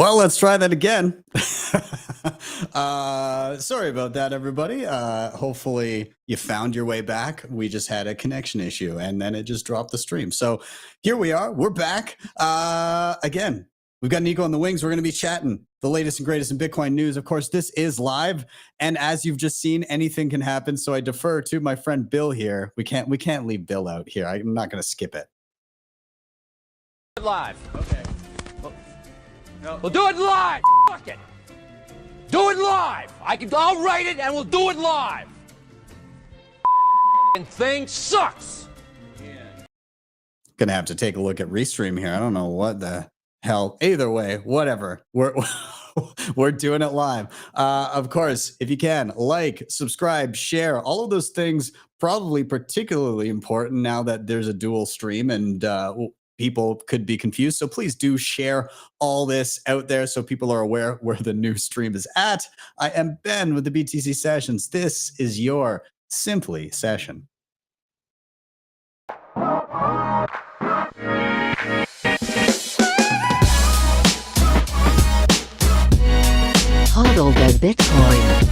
Well, let's try that again. Sorry about that, everybody. Hopefully you found your way back. We just had a connection issue and then it just dropped the stream. So here we are. We're back. Again, we've got Nico on the wings. We're going to be chatting the latest and greatest in Bitcoin news. Of course, this is live. And as you've just seen, anything can happen. So I defer to my friend Bill here. We can't leave Bill out here. I'm not going to skip it. Live. Okay. No. We'll do it live. Fuck it. Do it live. I'll write it and we'll do it live. Thing sucks. Yeah. Gonna have to take a look at Restream here. I don't know what the hell. Either way, whatever. We're doing it live. Of course, if you can, like, subscribe, share, all of those things. Probably particularly important now that there's a dual stream and people could be confused. So please do share all this out there so people are aware where the new stream is at. I am Ben with the BTC Sessions. This is your Simply Session. Hodl the Bitcoin.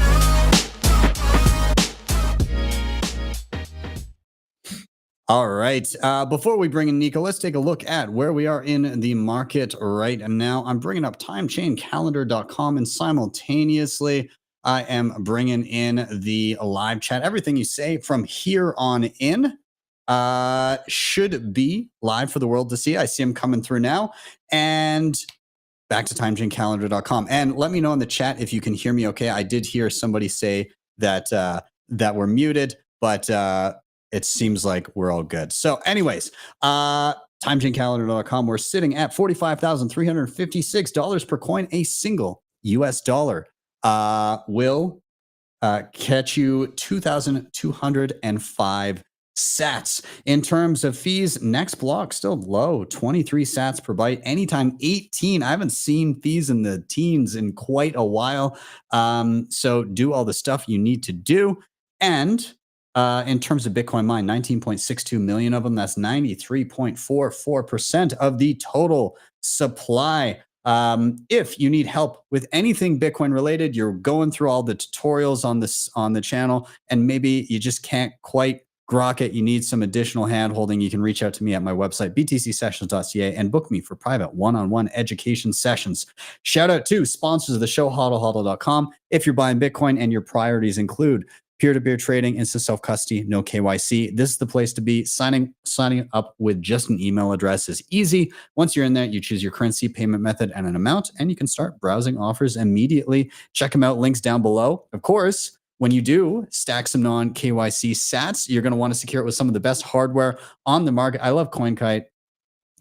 All right. Before we bring in Nico, let's take a look at where we are in the market right now. I'm bringing up timechain-calendar.com, and simultaneously, I am bringing in the live chat. Everything you say from here on in should be live for the world to see. I see them coming through now. And back to timechain-calendar.com. And let me know in the chat if you can hear me okay. I did hear somebody say that that we're muted, but it seems like we're all good. So anyways, timechain-calendar.com, we're sitting at $45,356 per coin. A single US dollar will catch you 2,205 sats. In terms of fees, next block still low, 23 sats per byte. Anytime 18. I haven't seen fees in the teens in quite a while. So do all the stuff you need to do. And in terms of Bitcoin mined, 19.62 million of them. That's 93.44% of the total supply. If you need help with anything Bitcoin related, you're going through all the tutorials on the channel, and maybe you just can't quite grok it. You need some additional hand holding. You can reach out to me at my website, btcsessions.ca, and book me for private one-on-one education sessions. Shout out to sponsors of the show, hodlhodl.com. If you're buying Bitcoin and your priorities include peer-to-peer trading, instant self-custody, no KYC. This is the place to be. Signing up with just an email address is easy. Once you're in there, you choose your currency, payment method, and an amount, and you can start browsing offers immediately. Check them out, links down below. Of course, when you do stack some non-KYC sats, you're going to want to secure it with some of the best hardware on the market. I love CoinKite.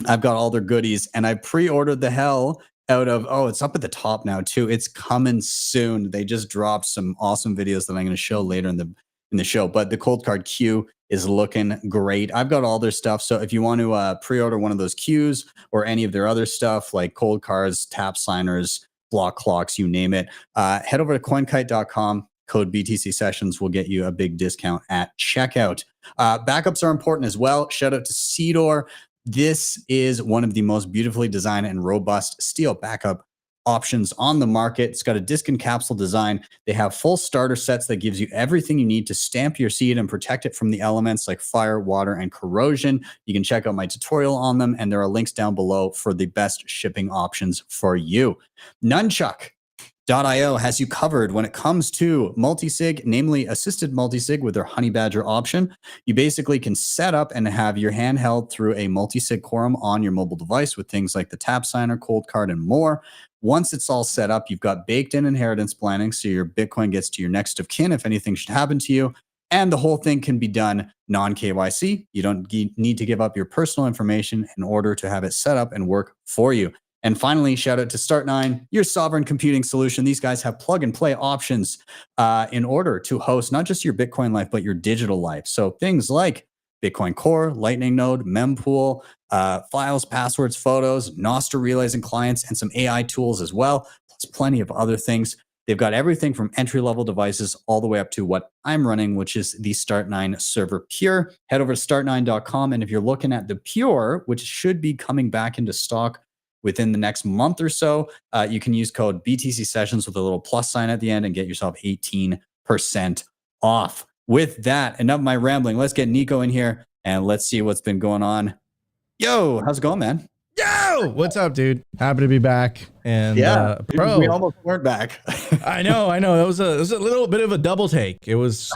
I've got all their goodies, and I pre-ordered the hell out of, it's up at the top now too. It's coming soon. They just dropped some awesome videos that I'm going to show later in the show. But the cold card queue is looking great. I've got all their stuff. So if you want to pre-order one of those queues or any of their other stuff like cold cards, tap signers, block clocks, you name it, head over to coinkite.com. Code BTC Sessions will get you a big discount at checkout. Backups are important as well. Shout out to Saylor. This is one of the most beautifully designed and robust steel backup options on the market. It's got a disc and capsule design. They have full starter sets that gives you everything you need to stamp your seed and protect it from the elements like fire, water, and corrosion. You can check out my tutorial on them, and there are links down below for the best shipping options for you. Nunchuck.io has you covered when it comes to multisig, namely assisted multisig with their Honey Badger option. You basically can set up and have your hand held through a multisig quorum on your mobile device with things like the tap signer, cold card, and more. Once it's all set up, you've got baked-in inheritance planning, so your Bitcoin gets to your next of kin if anything should happen to you. And the whole thing can be done non-KYC. You don't need to give up your personal information in order to have it set up and work for you. And finally, shout out to Start9, your sovereign computing solution. These guys have plug-and-play options in order to host not just your Bitcoin life, but your digital life. So things like Bitcoin Core, Lightning Node, Mempool, files, passwords, photos, Nostr relays and clients, and some AI tools as well, plus plenty of other things. They've got everything from entry-level devices all the way up to what I'm running, which is the Start9 Server Pure. Head over to start9.com, and if you're looking at the Pure, which should be coming back into stock within the next month or so, you can use code BTC Sessions with a little plus sign at the end and get yourself 18% off. With that, enough of my rambling. Let's get Nico in here and let's see what's been going on. Yo, how's it going, man? Yo, what's up, dude? Happy to be back. And bro, we almost weren't back. I know. That was a little bit of a double take. It was.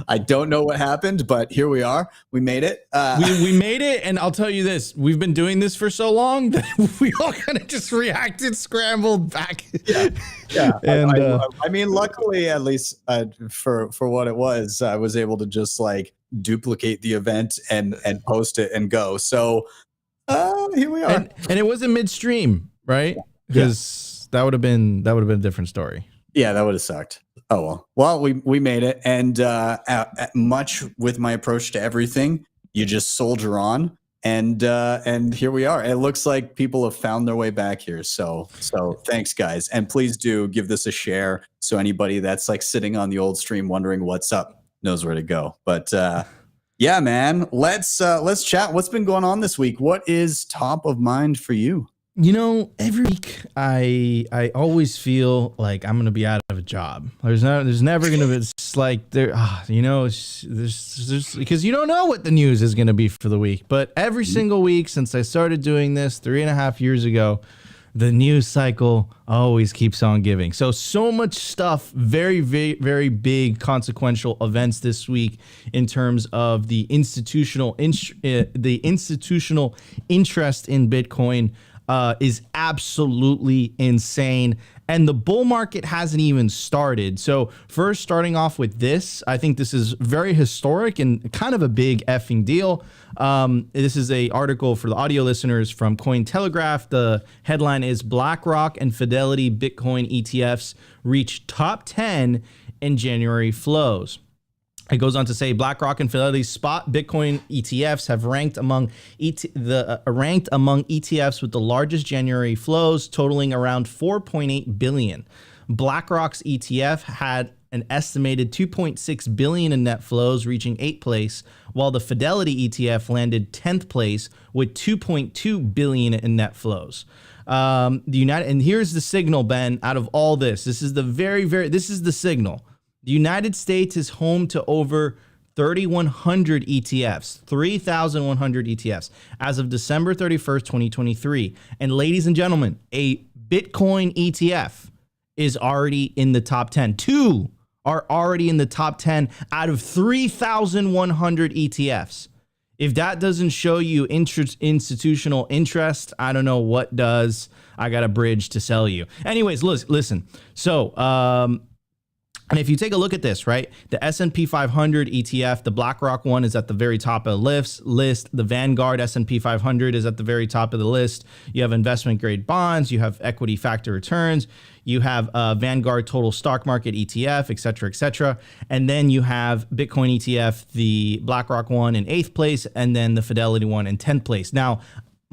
I don't know what happened, but here we are. We made it. We made it, and I'll tell you this: we've been doing this for so long that we all kind of just reacted, scrambled back. Yeah. And I mean, luckily, at least for what it was, I was able to just like duplicate the event and post it and go. So. Here we are, and it wasn't midstream, right? Because that would have been a different story. Yeah, that would have sucked. Oh well. We made it, and much with my approach to everything, you just soldier on, and here we are. It looks like people have found their way back here. So thanks, guys, and please do give this a share so anybody that's like sitting on the old stream wondering what's up knows where to go. But. Yeah, man. Let's chat. What's been going on this week? What is top of mind for you? You know, every week I always feel like I'm gonna be out of a job. There's never gonna be. It's like there's because you don't know what the news is gonna be for the week. But every single week since I started doing this 3.5 years ago, the news cycle always keeps on giving. So much stuff, very, very, very big consequential events this week in terms of the institutional interest in Bitcoin is absolutely insane. And the bull market hasn't even started. So first, starting off with this, I think this is very historic and kind of a big effing deal. This is a article for the audio listeners from Cointelegraph. The headline is BlackRock and Fidelity Bitcoin ETFs reach top 10 in January flows. It goes on to say BlackRock and Fidelity spot Bitcoin ETFs have ranked among ETFs with the largest January flows, totaling around 4.8 billion. BlackRock's ETF had an estimated 2.6 billion in net flows, reaching 8th place, while the Fidelity ETF landed 10th place with 2.2 billion in net flows. And here's the signal, Ben. Out of all this, this is the signal. The United States is home to over 3,100 ETFs, 3,100 ETFs as of December 31st, 2023. And ladies and gentlemen, a Bitcoin ETF is already in the top 10. Two are already in the top 10 out of 3,100 ETFs. If that doesn't show you institutional interest, I don't know what does. I got a bridge to sell you. Anyways, listen. So, and if you take a look at this, right, the S&P 500 ETF, the BlackRock one is at the very top of the list. The Vanguard S&P 500 is at the very top of the list. You have investment grade bonds. You have equity factor returns. You have Vanguard Total Stock Market ETF, et cetera, et cetera. And then you have Bitcoin ETF, the BlackRock one in 8th place, and then the Fidelity one in 10th place. Now,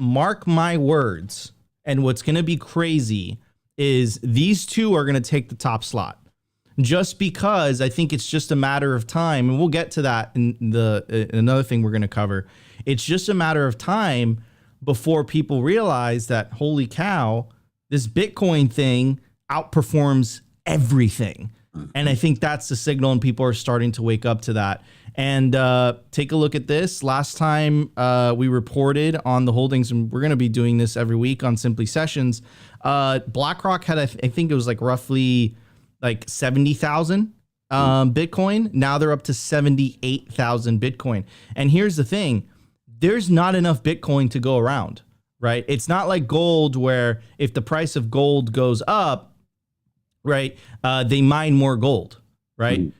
mark my words, and what's going to be crazy is these two are going to take the top slot. Just because I think it's just a matter of time, and we'll get to that in another thing we're going to cover. It's just a matter of time before people realize that, holy cow, this Bitcoin thing outperforms everything. And I think that's the signal, and people are starting to wake up to that. And take a look at this. Last time we reported on the holdings, and we're going to be doing this every week on Simply Sessions, BlackRock had, I think it was like roughly like 70,000 Bitcoin. Now they're up to 78,000 Bitcoin. And here's the thing, there's not enough Bitcoin to go around, right? It's not like gold where if the price of gold goes up, right, they mine more gold, right?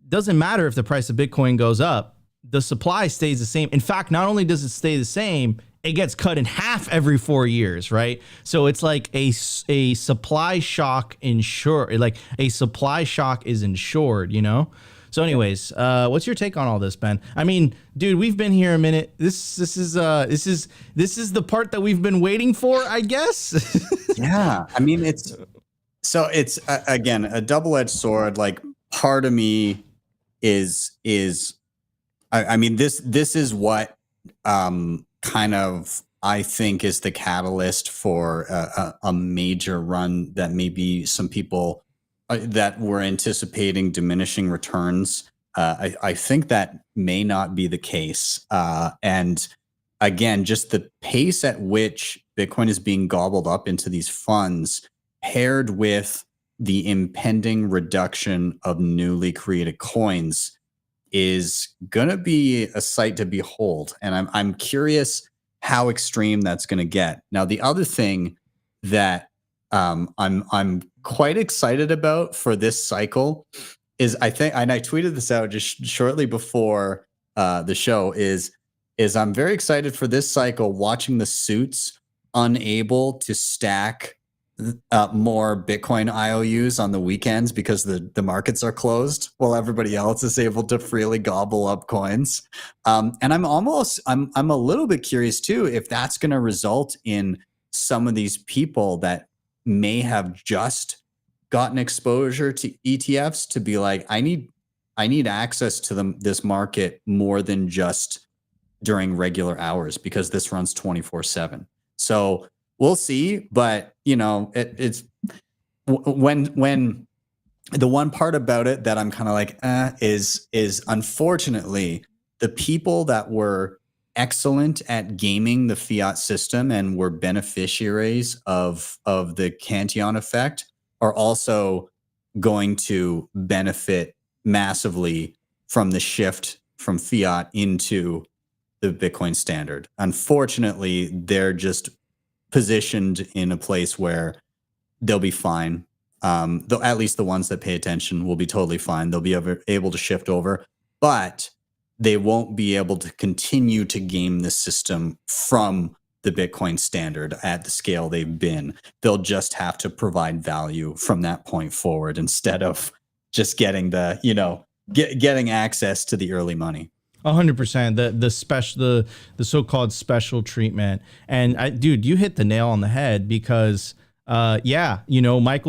Doesn't matter if the price of Bitcoin goes up, the supply stays the same. In fact, not only does it stay the same, it gets cut in half every 4 years, right? So it's like a supply shock insured, like a supply shock is insured, you know? So anyways, what's your take on all this, Ben? I mean, dude, we've been here a minute. This is the part that we've been waiting for, I guess. Yeah. I mean, it's again, a double-edged sword. Like, part of me I mean, this is what kind of I think is the catalyst for a major run that maybe some people that were anticipating diminishing returns. I think that may not be the case. And again, just the pace at which Bitcoin is being gobbled up into these funds, paired with the impending reduction of newly created coins, is going to be a sight to behold. And I'm curious how extreme that's going to get. Now, the other thing that I'm quite excited about for this cycle is, I think, and I tweeted this out just shortly before the show, is I'm very excited for this cycle, watching the suits unable to stack more Bitcoin IOUs on the weekends because the markets are closed while everybody else is able to freely gobble up coins. And I'm a little bit curious too, if that's going to result in some of these people that may have just gotten exposure to ETFs to be like, I need access to this market more than just during regular hours, because this runs 24/7. So we'll see, but it's when the one part about it that I'm kind of like is unfortunately the people that were excellent at gaming the fiat system and were beneficiaries of the Cantillon effect are also going to benefit massively from the shift from fiat into the Bitcoin standard. Unfortunately, they're just positioned in a place where they'll be fine. Though at least the ones that pay attention will be totally fine. They'll be able to shift over, but they won't be able to continue to game the system from the Bitcoin standard at the scale they've been. They'll just have to provide value from that point forward instead of just getting getting access to the early money. 100%. The so-called special treatment. And dude, you hit the nail on the head, because Michael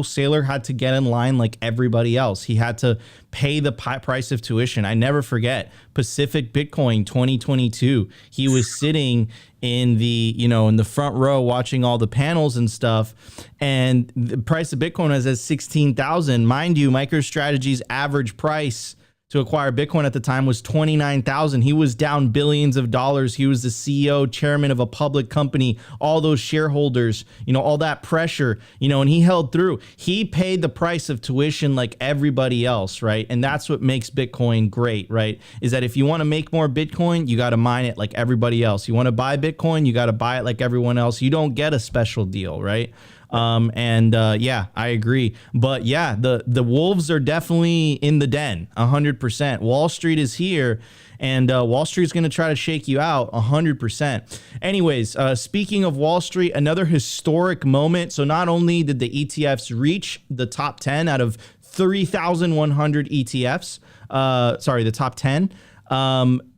Saylor had to get in line like everybody else. He had to pay the price of tuition. I never forget Pacific Bitcoin 2022. He was sitting in the front row watching all the panels and stuff, and the price of Bitcoin was at 16,000. Mind you, MicroStrategy's average price to acquire Bitcoin at the time was 29,000. He was down billions of dollars. He was the CEO, chairman of a public company, all those shareholders, all that pressure, and he held through. He paid the price of tuition like everybody else, right? And that's what makes Bitcoin great, right? Is that if you want to make more Bitcoin, you got to mine it like everybody else. You want to buy Bitcoin, you got to buy it like everyone else. You don't get a special deal, right? I agree. But yeah, the wolves are definitely in the den, 100%. Wall Street is here, and Wall Street is going to try to shake you out 100%. Anyways, speaking of Wall Street, another historic moment. So not only did the ETFs reach the top 10 out of 3,100 ETFs, the top 10,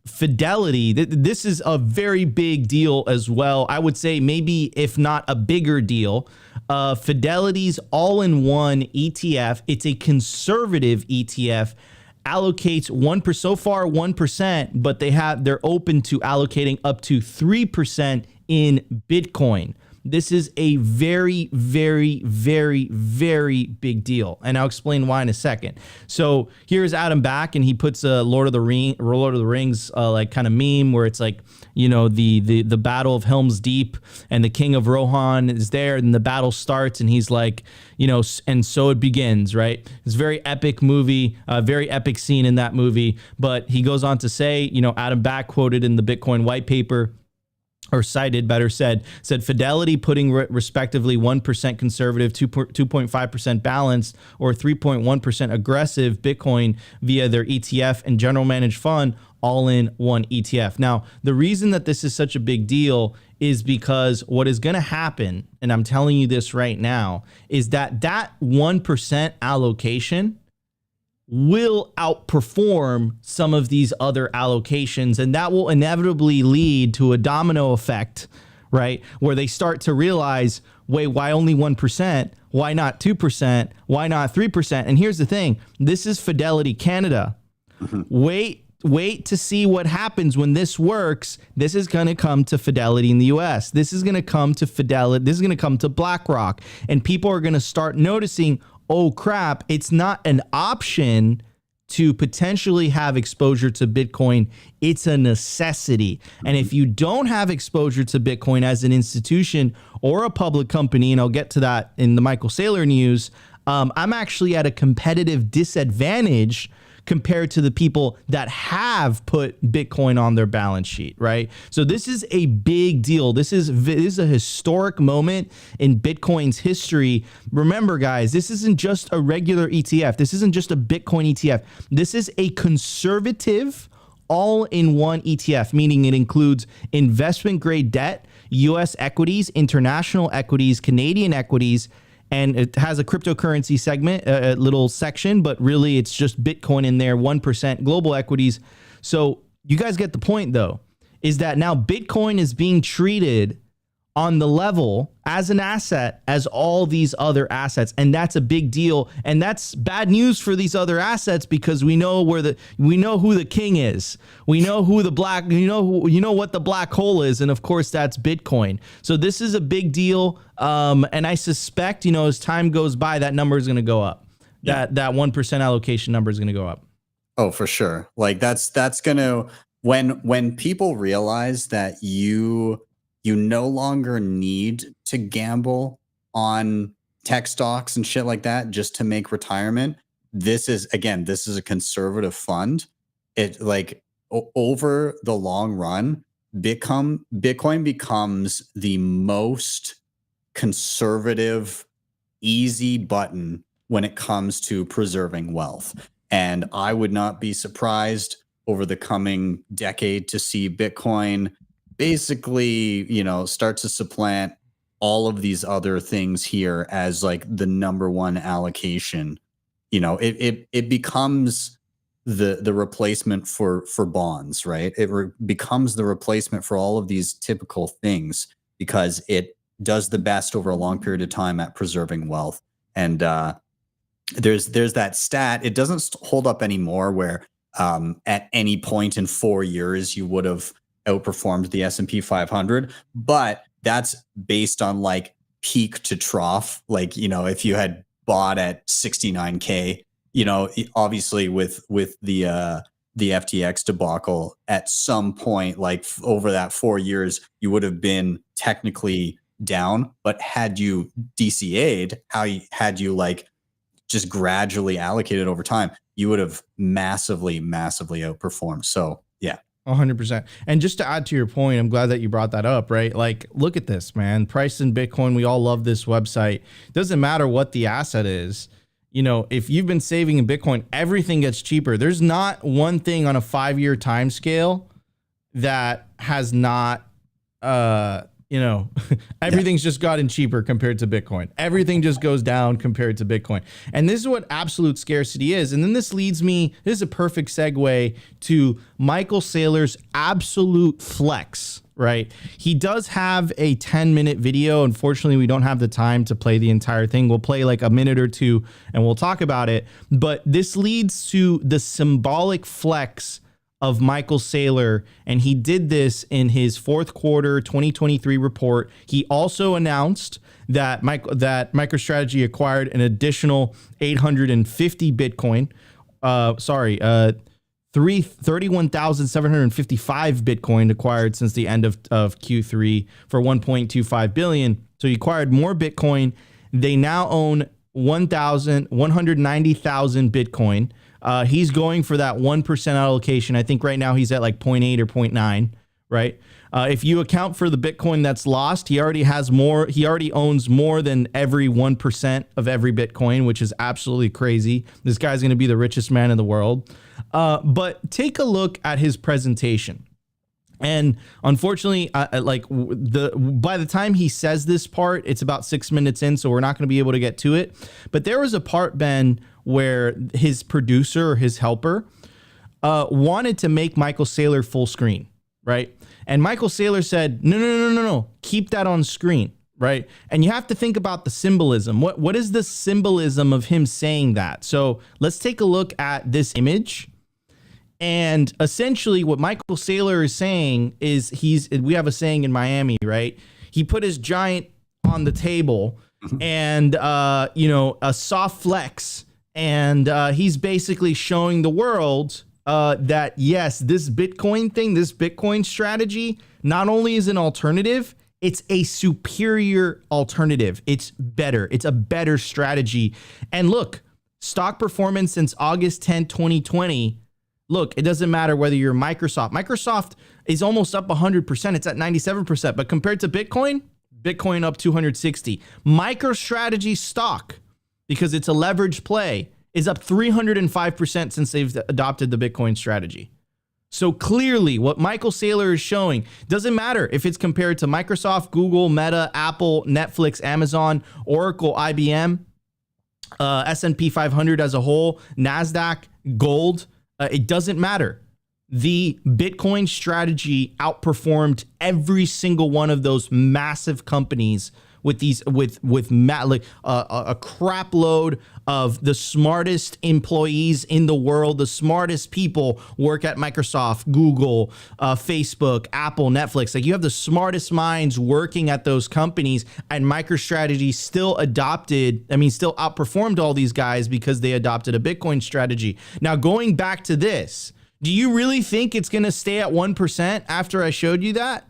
Fidelity, this is a very big deal as well. I would say maybe if not a bigger deal. Fidelity's all-in-one ETF. It's a conservative ETF. Allocates 1%, but they're open to allocating up to 3% in Bitcoin. This is a very, very, very, very big deal, and I'll explain why in a second. So here's Adam Back, and he puts a Lord of the Rings like kind of meme where it's like, the Battle of Helm's Deep, and the King of Rohan is there, and the battle starts, and he's like, and so it begins, right? It's a very epic movie, a very epic scene in that movie. But he goes on to say, Adam Back quoted in the Bitcoin white paper, or cited, better said Fidelity putting respectively 1% conservative, 2.5% balanced, or 3.1% aggressive Bitcoin via their ETF and general managed fund, all in one ETF. Now, the reason that this is such a big deal is because what is going to happen, and I'm telling you this right now, is that 1% allocation will outperform some of these other allocations, and that will inevitably lead to a domino effect, right? Where they start to realize, wait, why only 1%? Why not 2%? Why not 3%? And here's the thing, this is Fidelity Canada. Wait wait to see what happens when this works. This is going to come to Fidelity in the US. This is going to come to Fidelity. This is going to come to BlackRock. And people are going to start noticing, oh crap, it's not an option to potentially have exposure to Bitcoin. It's a necessity. And if you don't have exposure to Bitcoin as an institution or a public company, and I'll get to that in the Michael Saylor news, I'm actually at a competitive disadvantage compared to the people that have put Bitcoin on their balance sheet, right? So this is a big deal. This is a historic moment in Bitcoin's history. Remember, guys, this isn't just a regular ETF. This isn't just a Bitcoin ETF. This is a conservative all-in-one ETF, meaning it includes investment-grade debt, U.S. equities, international equities, Canadian equities, and it has a cryptocurrency segment, a little section, but really it's just Bitcoin in there, 1% global equities. So you guys get the point, though, is that now Bitcoin is being treated on the level as an asset as all these other assets. And that's a big deal. And that's bad news for these other assets because we know who the king is. We know who the what the black hole is. And of course, that's Bitcoin. So this is a big deal. And I suspect, as time goes by, that number is going to go up. Yeah. That 1% allocation number is going to go up. Oh, for sure. Like that's going to, when people realize that you no longer need to gamble on tech stocks and shit like that just to make retirement. This is a conservative fund. It over the long run, Bitcoin becomes the most conservative, easy button when it comes to preserving wealth. And I would not be surprised over the coming decade to see Bitcoin basically, start to supplant all of these other things here as like the number one allocation. It becomes the replacement for bonds, right? It becomes the replacement for all of these typical things because it does the best over a long period of time at preserving wealth. And there's that stat. It doesn't hold up anymore where at any point in 4 years you would have outperformed the S&P 500, but that's based on like peak to trough. Like, if you had bought at 69K, obviously with the FTX debacle at some point, like over that 4 years, you would have been technically down, but had you DCA'd, had you like just gradually allocated over time, you would have massively outperformed. So yeah. 100%. And just to add to your point, I'm glad that you brought that up, right? Like, look at this, man. Price in Bitcoin. We all love this website. Doesn't matter what the asset is. If you've been saving in Bitcoin, everything gets cheaper. There's not one thing on a 5-year time scale that has not, everything's just gotten cheaper compared to Bitcoin. Everything just goes down compared to Bitcoin. And this is what absolute scarcity is. And then this is a perfect segue to Michael Saylor's absolute flex, right? He does have a 10-minute video. Unfortunately, we don't have the time to play the entire thing. We'll play like a minute or two and we'll talk about it. But this leads to the symbolic flex of Michael Saylor, and he did this in his fourth quarter 2023 report. He also announced that MicroStrategy acquired an additional 850 Bitcoin. 31,755 Bitcoin acquired since the end of Q3 for 1.25 billion. So he acquired more Bitcoin. They now own 190,000 Bitcoin. He's going for that 1% allocation. I think right now he's at like 0.8 or 0.9, right? If you account for the Bitcoin that's lost, he already owns more than every 1% of every Bitcoin, which is absolutely crazy. This guy's going to be the richest man in the world. But take a look at his presentation. And unfortunately, by the time he says this part, it's about 6 minutes in, so we're not going to be able to get to it. But there was a part, Ben, where his producer or his helper wanted to make Michael Saylor full screen, right? And Michael Saylor said, no, keep that on screen, right? And you have to think about the symbolism. What is the symbolism of him saying that? So let's take a look at this image. And essentially what Michael Saylor is saying is we have a saying in Miami, right? He put his giant on the table and, a soft flex. And he's basically showing the world that, yes, this Bitcoin thing, this Bitcoin strategy, not only is an alternative, it's a superior alternative. It's better. It's a better strategy. And look, stock performance since August 10, 2020. Look, it doesn't matter whether you're Microsoft. Microsoft is almost up 100%. It's at 97%. But compared to Bitcoin, Bitcoin up 260. MicroStrategy stock, because it's a leveraged play, is up 305% since they've adopted the Bitcoin strategy. So clearly what Michael Saylor is showing doesn't matter if it's compared to Microsoft, Google, Meta, Apple, Netflix, Amazon, Oracle, IBM, S&P 500 as a whole, NASDAQ, gold. It doesn't matter. The Bitcoin strategy outperformed every single one of those massive companies with a crap load of the smartest employees in the world. The smartest people work at Microsoft, Google, Facebook, Apple, Netflix. Like, you have the smartest minds working at those companies, and MicroStrategy still outperformed all these guys because they adopted a Bitcoin strategy. Now, going back to this, do you really think it's going to stay at 1% after I showed you that?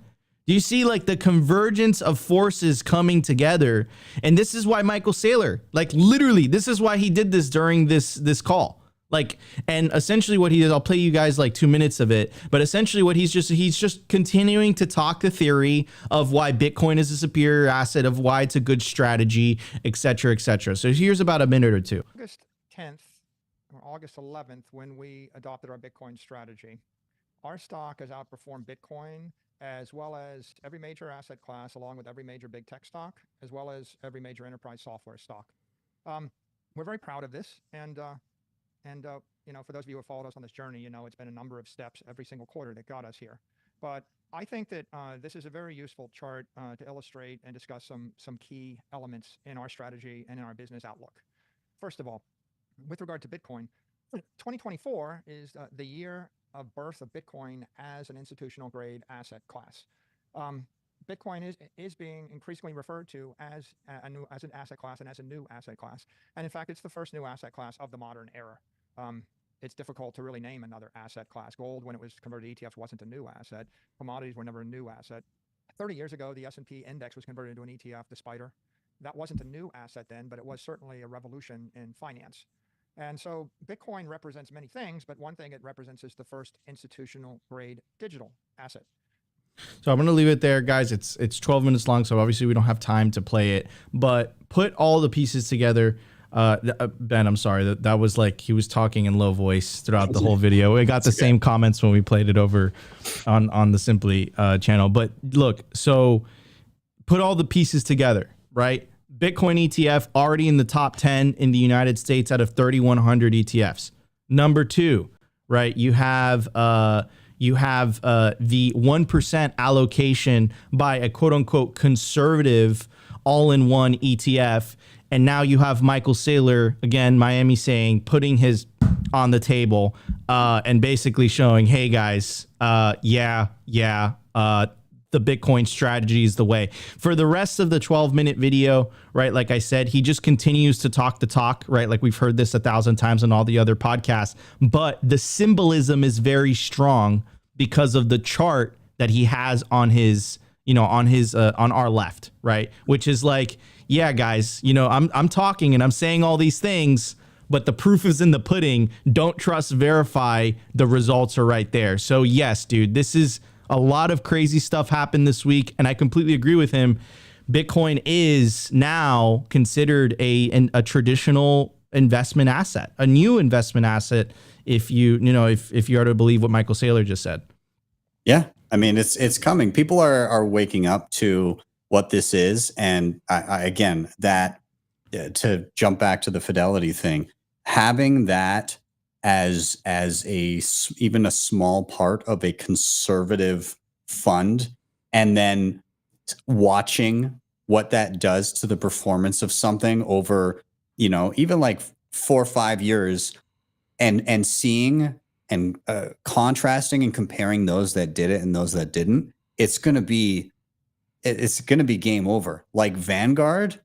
Do you see like the convergence of forces coming together? And this is why Michael Saylor, like literally, this is why he did this during this call. Like, and essentially what he did, I'll play you guys like 2 minutes of it, but essentially what he's just continuing to talk the theory of why Bitcoin is a superior asset, of why it's a good strategy, et cetera, et cetera. So here's about a minute or two. August 10th or August 11th, when we adopted our Bitcoin strategy, our stock has outperformed Bitcoin as well as every major asset class, along with every major big tech stock, as well as every major enterprise software stock. We're very proud of this. And for those of you who have followed us on this journey, it's been a number of steps every single quarter that got us here. But I think that this is a very useful chart to illustrate and discuss some key elements in our strategy and in our business outlook. First of all, with regard to Bitcoin, 2024 is the year of birth of Bitcoin as an institutional grade asset class. Bitcoin is being increasingly referred to as an asset class and as a new asset class. And in fact, it's the first new asset class of the modern era. It's difficult to really name another asset class. Gold, when it was converted to ETFs, wasn't a new asset. Commodities were never a new asset. 30 years ago, the S&P index was converted into an ETF, the SPDR. That wasn't a new asset then, but it was certainly a revolution in finance. And so Bitcoin represents many things, but one thing it represents is the first institutional grade digital asset. So I'm going to leave it there, guys. It's 12 minutes long, so obviously we don't have time to play it, but put all the pieces together. Ben, I'm sorry, that was like he was talking in low voice throughout the whole video. We got the same comments when we played it over on the Simply channel. But look, so put all the pieces together, right? Bitcoin ETF already in the top 10 in the United States out of 3,100 ETFs. Number two, right? You have the 1% allocation by a quote unquote conservative all-in-one ETF. And now you have Michael Saylor, again, Miami saying, putting his on the table and basically showing, hey guys, the Bitcoin strategy is the way. For the rest of the 12-minute video, right, like I said, he just continues to talk the talk, right? Like we've heard this 1,000 times on all the other podcasts, but the symbolism is very strong because of the chart that he has on his, on our left, right? Which is like, yeah, guys, I'm talking and I'm saying all these things, but the proof is in the pudding. Don't trust, verify. The results are right there. So yes, dude, this is a lot of crazy stuff happened this week, and I completely agree with him. Bitcoin is now considered a traditional investment asset, a new investment asset, if you are to believe what Michael Saylor just said. Yeah, I mean, it's coming. People are waking up to what this is, and I again, that to jump back to the Fidelity thing, having that as even a small part of a conservative fund, and then watching what that does to the performance of something over, even like 4 or 5 years, and seeing and contrasting and comparing those that did it and those that didn't, it's going to be game over. Like Vanguard,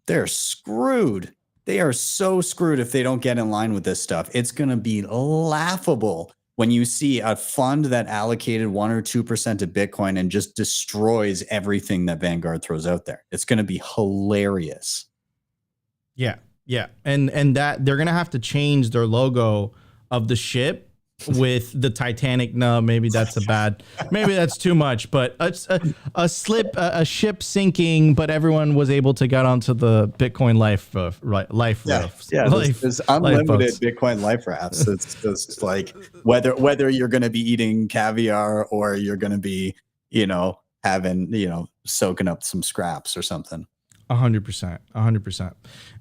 they're screwed. They are so screwed if they don't get in line with this stuff. It's going to be laughable when you see a fund that allocated 1 or 2% to Bitcoin and just destroys everything that Vanguard throws out there. It's going to be hilarious. Yeah. Yeah. And that they're going to have to change their logo of the ship with the Titanic. No, maybe that's maybe that's too much, but a ship sinking, but everyone was able to get onto the Bitcoin life rafts. Yeah, there's unlimited Bitcoin life rafts. It's just like whether you're going to be eating caviar or you're going to be, soaking up some scraps or something. 100%.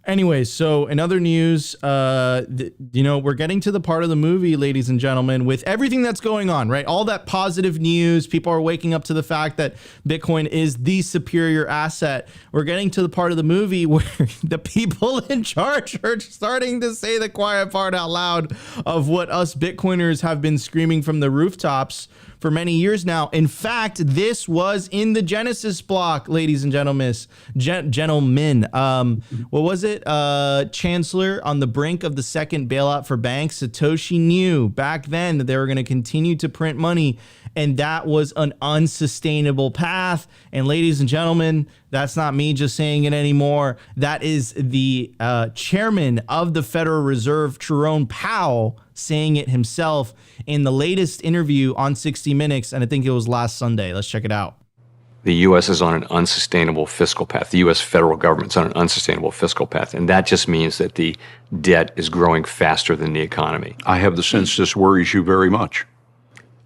Anyways, so in other news, we're getting to the part of the movie, ladies and gentlemen, with everything that's going on, right? All that positive news. People are waking up to the fact that Bitcoin is the superior asset. We're getting to the part of the movie where the people in charge are starting to say the quiet part out loud of what us Bitcoiners have been screaming from the rooftops for many years now. In fact, this was in the Genesis block, ladies and gentlemen. What was it? Chancellor on the brink of the second bailout for banks. Satoshi knew back then that they were going to continue to print money, and that was an unsustainable path. And ladies and gentlemen, that's not me just saying it anymore. That is the chairman of the Federal Reserve, Jerome Powell, saying it himself in the latest interview on 60 Minutes, and I think it was last Sunday. Let's check it out. The U.S. is on an unsustainable fiscal path. The U.S. federal government's on an unsustainable fiscal path, and that just means that the debt is growing faster than the economy. I have the sense this worries you very much.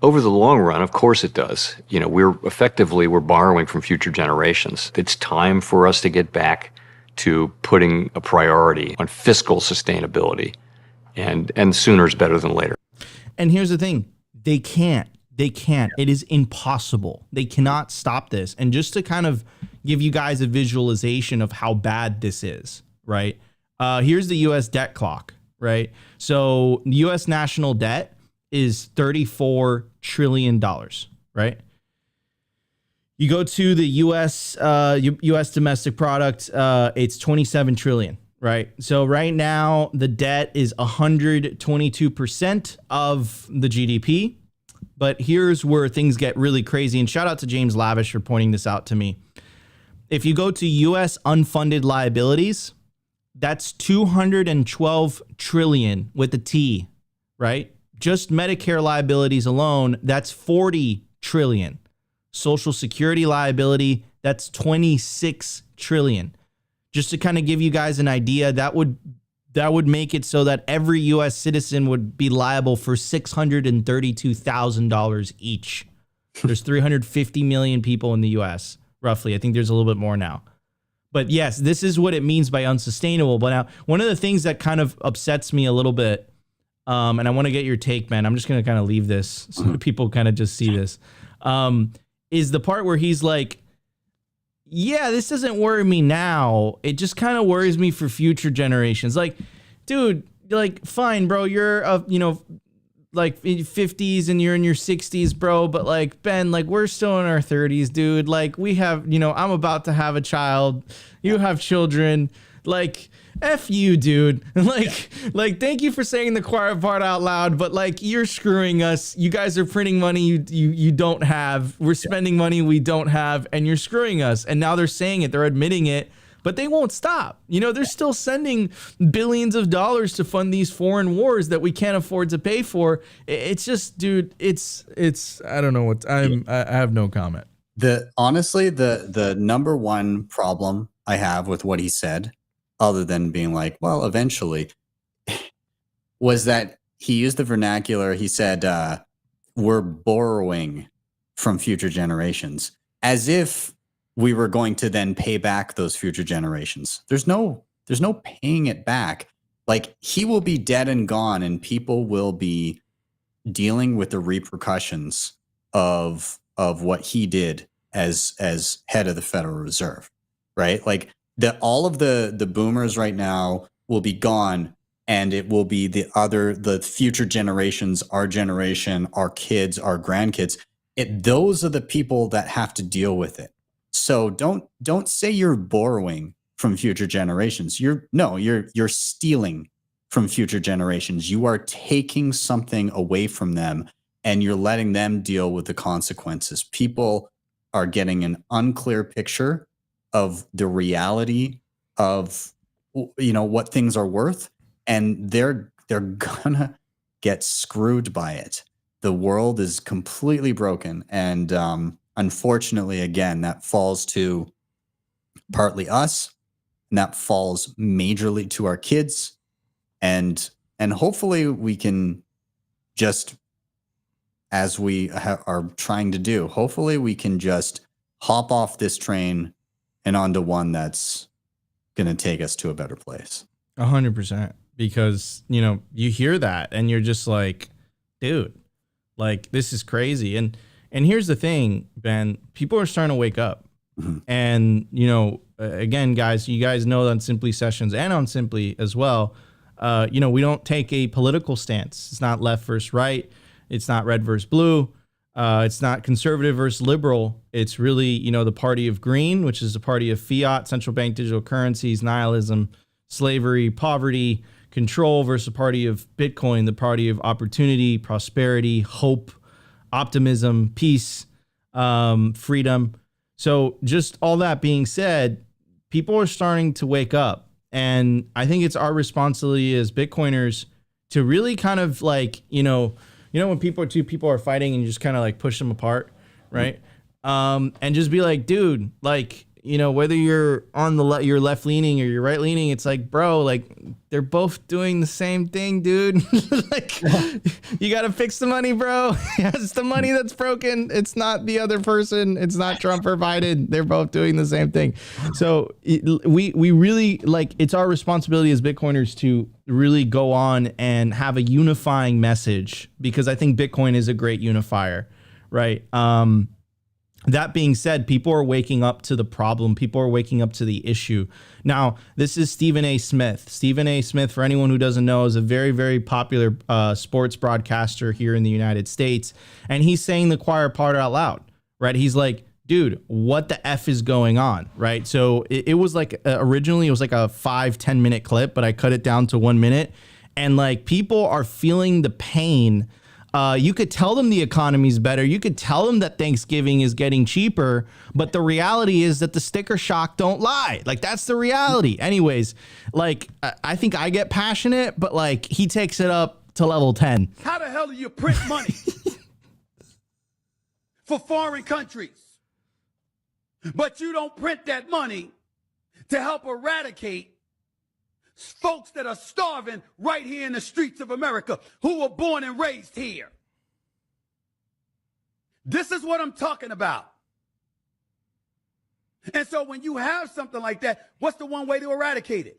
Over the long run, of course it does. We're borrowing from future generations. It's time for us to get back to putting a priority on fiscal sustainability, and sooner is better than later. And here's the thing, they can't. It is impossible. They cannot stop this. And just to kind of give you guys a visualization of how bad this is, right? Here's the U.S. debt clock, right? So the U.S. national debt is $34 trillion, right? You go to the U.S. domestic product, it's 27 trillion. Right. So right now, the debt is 122% of the GDP. But here's where things get really crazy. And shout out to James Lavish for pointing this out to me. If you go to U.S. unfunded liabilities, that's 212 trillion with a T, right? Just Medicare liabilities alone, that's 40 trillion. Social Security liability, that's 26 trillion. Just to kind of give you guys an idea, that would make it so that every U.S. citizen would be liable for $632,000 each. There's 350 million people in the U.S., roughly. I think there's a little bit more now. But yes, this is what it means by unsustainable. But now, one of the things that kind of upsets me a little bit, and I want to get your take, man, I'm just going to kind of leave this so that people kind of just see this, is the part where he's like, yeah, this doesn't worry me now. It just kind of worries me for future generations. Like, dude, like, fine, bro. You're, like 50s and you're in your 60s, bro. But like, Ben, like, we're still in our 30s, dude. Like, we have, I'm about to have a child. You have children. Like, F you, dude. Like, thank you for saying the quiet part out loud, but like, you're screwing us. You guys are printing money you don't have. We're spending money we don't have, and you're screwing us. And now they're saying it, they're admitting it, but they won't stop. They're still sending billions of dollars to fund these foreign wars that we can't afford to pay for. It's just, dude, it's I don't know what I have no comment. Honestly, the number one problem I have with what he said, other than being like, well, eventually, was that he used the vernacular. He said, we're borrowing from future generations, as if we were going to then pay back those future generations. There's no paying it back. Like, he will be dead and gone, and people will be dealing with the repercussions of what he did as head of the Federal Reserve, right? Like, all of the boomers right now will be gone, and it will be the future generations, our generation, our kids, our grandkids. Those are the people that have to deal with it. So don't say you're borrowing from future generations. You're stealing from future generations. You are taking something away from them, and you're letting them deal with the consequences. People are getting an unclear picture of the reality of, what things are worth, and they're gonna get screwed by it. The world is completely broken, and unfortunately, again, that falls to partly us, and that falls majorly to our kids, and hopefully we can just, as we are trying to do, hopefully we can just hop off this train and onto one that's going to take us to a better place. 100%. Because, you hear that and you're just like, dude, like, this is crazy. And here's the thing, Ben, people are starting to wake up. Mm-hmm. And, again, guys, you guys know on Simply Sessions and on Simply as well, we don't take a political stance. It's not left versus right. It's not red versus blue. It's not conservative versus liberal. It's really, the party of green, which is the party of fiat, central bank digital currencies, nihilism, slavery, poverty, control, versus the party of Bitcoin, the party of opportunity, prosperity, hope, optimism, peace, freedom. So just all that being said, people are starting to wake up. And I think it's our responsibility as Bitcoiners to really kind of like, when two people are fighting and you just kind of like push them apart, right? And just be like, dude, like, whether you're on you're left leaning or you're right leaning, it's like, bro, like they're both doing the same thing, dude. Like, you got to fix the money, bro. It's the money that's broken. It's not the other person. It's not Trump or Biden. They're both doing the same thing. So we really, like, it's our responsibility as Bitcoiners to really go on and have a unifying message, because I think Bitcoin is a great unifier, right? That being said, people are waking up to the problem. People are waking up to the issue. Now, this is Stephen A. Smith. Stephen A. Smith, for anyone who doesn't know, is a very, very popular sports broadcaster here in the United States. And he's saying the choir part out loud, right? He's like, dude, what the F is going on, right? So it was like, originally it was like a 5-10 minute clip, but I cut it down to 1 minute. And like, people are feeling the pain. You could tell them the economy's better. You could tell them that Thanksgiving is getting cheaper, but the reality is that the sticker shock don't lie. Like, that's the reality. Anyways, like, I think I get passionate, but like, he takes it up to level 10. How the hell do you print money for foreign countries, but you don't print that money to help eradicate folks that are starving right here in the streets of America, who were born and raised here? This is what I'm talking about. And so when you have something like that, what's the one way to eradicate it?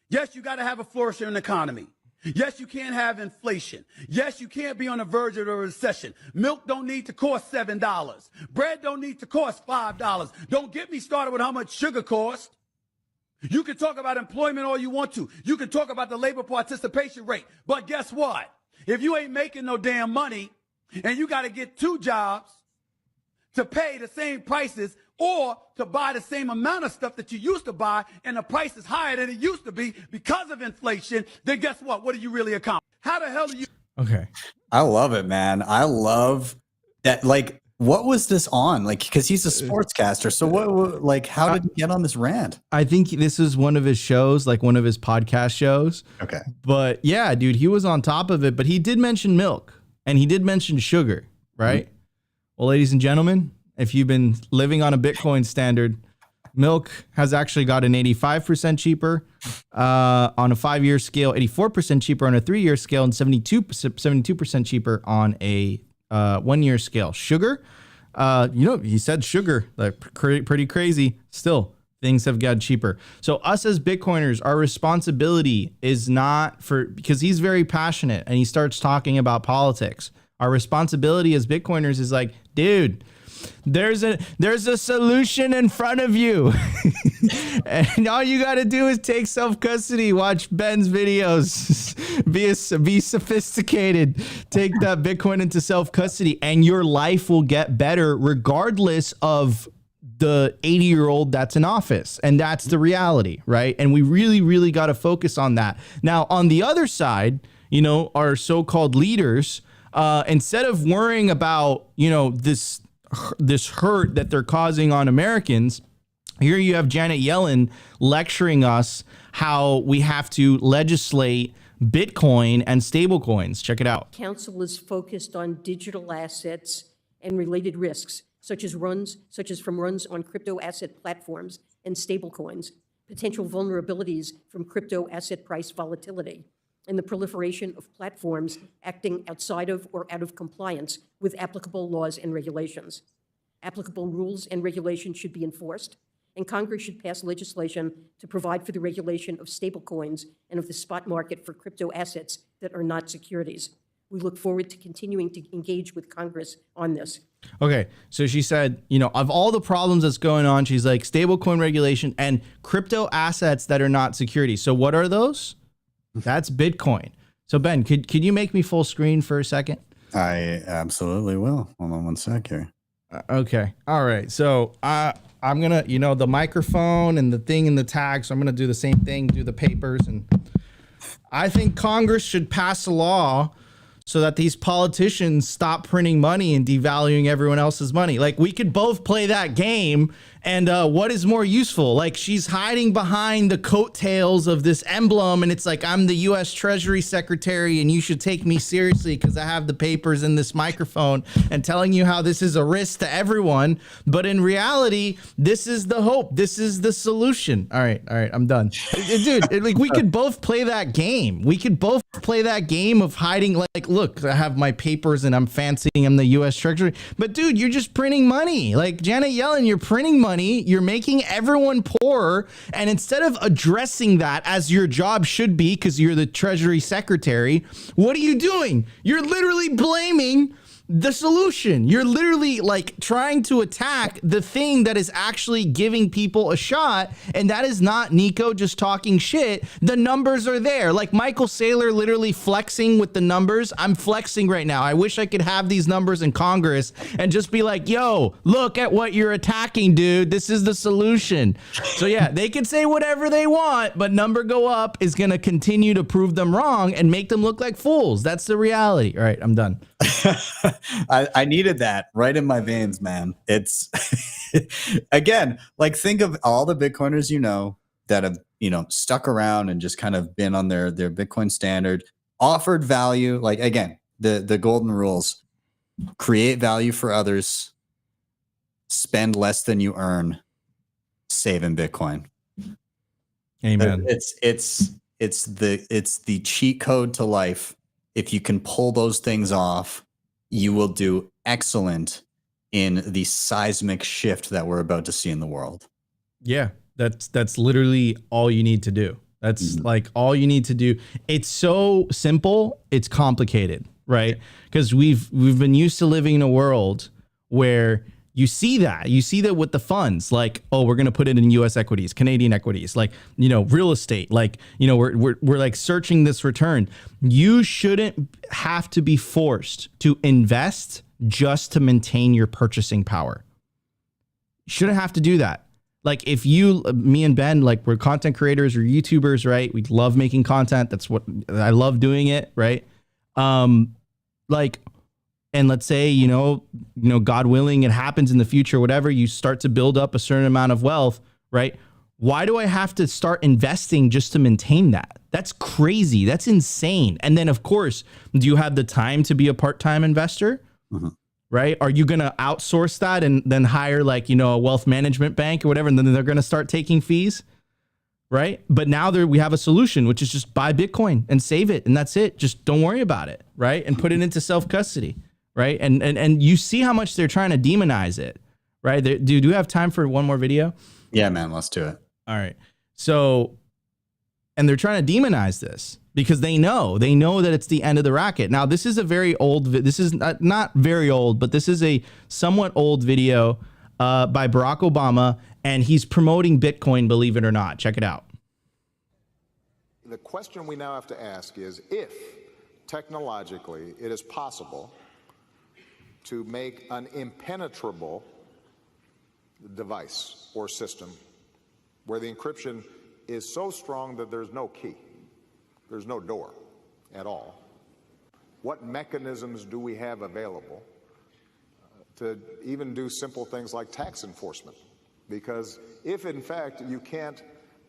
Yes, you got to have a flourishing economy. Yes, you can't have inflation. Yes, you can't be on the verge of a recession. Milk don't need to cost $7. Bread don't need to cost $5. Don't get me started with how much sugar costs. You can talk about employment all you want to. You can talk about the labor participation rate. But guess what? If you ain't making no damn money and you got to get 2 jobs to pay the same prices or to buy the same amount of stuff that you used to buy, and the price is higher than it used to be because of inflation, then guess what? What do you really accomplish? How the hell do you... Okay. I love it, man. I love that. Like, what was this on? Like, because he's a sportscaster. So what, like, how did he get on this rant? I think this is one of his shows, like one of his podcast shows. Okay. But yeah, dude, he was on top of it, but he did mention milk and he did mention sugar, right? Mm-hmm. Well, ladies and gentlemen, if you've been living on a Bitcoin standard, milk has actually gotten 85% cheaper on a 5-year scale, 84% cheaper on a 3-year scale, and 72% cheaper on a 1-year scale. Sugar, he said sugar, like pretty crazy. Still, things have gotten cheaper. So us as Bitcoiners, our responsibility is not because he's very passionate and he starts talking about politics. Our responsibility as Bitcoiners is like, dude, There's a solution in front of you. And all you got to do is take self-custody, watch Ben's videos, be sophisticated, take that Bitcoin into self-custody, and your life will get better regardless of the 80-year-old that's in office. And that's the reality, right? And we really, really got to focus on that. Now, on the other side, you know, our so-called leaders, instead of worrying about, you know, this hurt that they're causing on Americans, here you have Janet Yellen lecturing us how we have to legislate Bitcoin and stablecoins. Check it out. Council is focused on digital assets and related risks, such as from runs on crypto asset platforms and stablecoins, potential vulnerabilities from crypto asset price volatility, and the proliferation of platforms acting outside of or out of compliance with applicable laws and regulations. Applicable rules and regulations should be enforced, and Congress should pass legislation to provide for the regulation of stablecoins and of the spot market for crypto assets that are not securities. We look forward to continuing to engage with Congress on this. Okay, so she said, you know, of all the problems that's going on, she's like stablecoin regulation and crypto assets that are not securities. So what are those? That's Bitcoin. So Ben, could you make me full screen for a second? I absolutely will. Hold on one sec here. Okay. All right. So I'm going to, you know, the microphone and the thing and the tag. So I'm going to do the same thing, do the papers. And I think Congress should pass a law so that these politicians stop printing money and devaluing everyone else's money. Like, we could both play that game. And what is more useful? Like, she's hiding behind the coattails of this emblem. And it's like, I'm the U.S. Treasury Secretary and you should take me seriously because I have the papers in this microphone and telling you how this is a risk to everyone. But in reality, this is the hope. This is the solution. All right. I'm done. Dude, like, we could both play that game. We could both play that game of hiding. Like, look, I have my papers and I'm fancying I'm the U.S. Treasury. But dude, you're just printing money. Like Janet Yellen, you're printing money. You're making everyone poorer. And instead of addressing that as your job should be, because you're the Treasury Secretary, what are you doing? You're literally blaming the solution. You're literally like trying to attack the thing that is actually giving people a shot. And that is not Nico just talking shit. The numbers are there. Like Michael Saylor literally flexing with the numbers. I'm flexing right now. I wish I could have these numbers in Congress and just be like, yo, look at what you're attacking, dude. This is the solution. So yeah, they can say whatever they want, but number go up is going to continue to prove them wrong and make them look like fools. That's the reality. All right, I'm done. I needed that right in my veins, man. It's again, like, think of all the Bitcoiners you know that have, you know, stuck around and just kind of been on their Bitcoin standard, offered value. Like, again, the golden rules: create value for others, spend less than you earn, save in Bitcoin. Amen. It's the cheat code to life. If you can pull those things off, you will do excellent in the seismic shift that we're about to see in the world. Yeah, that's literally all you need to do. That's like all you need to do. It's so simple, it's complicated, right? Because we've been used to living in a world where you see that with the funds, like, oh, we're going to put it in US equities, Canadian equities, like, you know, real estate, like, you know, we're like searching this return. You shouldn't have to be forced to invest just to maintain your purchasing power. You shouldn't have to do that. Like, if me and Ben, like, we're content creators or YouTubers, right? We love making content. That's what I love doing it. Right. Like, and let's say, you know, God willing, it happens in the future, whatever, you start to build up a certain amount of wealth, right? Why do I have to start investing just to maintain that? That's crazy. That's insane. And then, of course, do you have the time to be a part-time investor? Mm-hmm. Right? Are you going to outsource that and then hire, like, you know, a wealth management bank or whatever, and then they're going to start taking fees? Right? But now we have a solution, which is just buy Bitcoin and save it. And that's it. Just don't worry about it. Right? And put it into self-custody. Right. And you see how much they're trying to demonize it. Right. Do we have time for one more video? Yeah, man. Let's do it. All right. So and they're trying to demonize this because they know that it's the end of the racket. Now, this is a very old, this is not very old, but this is a somewhat old video by Barack Obama, and he's promoting Bitcoin, believe it or not. Check it out. The question we now have to ask is if technologically it is possible to make an impenetrable device or system where the encryption is so strong that there's no key, there's no door at all. What mechanisms do we have available to even do simple things like tax enforcement? Because if in fact you can't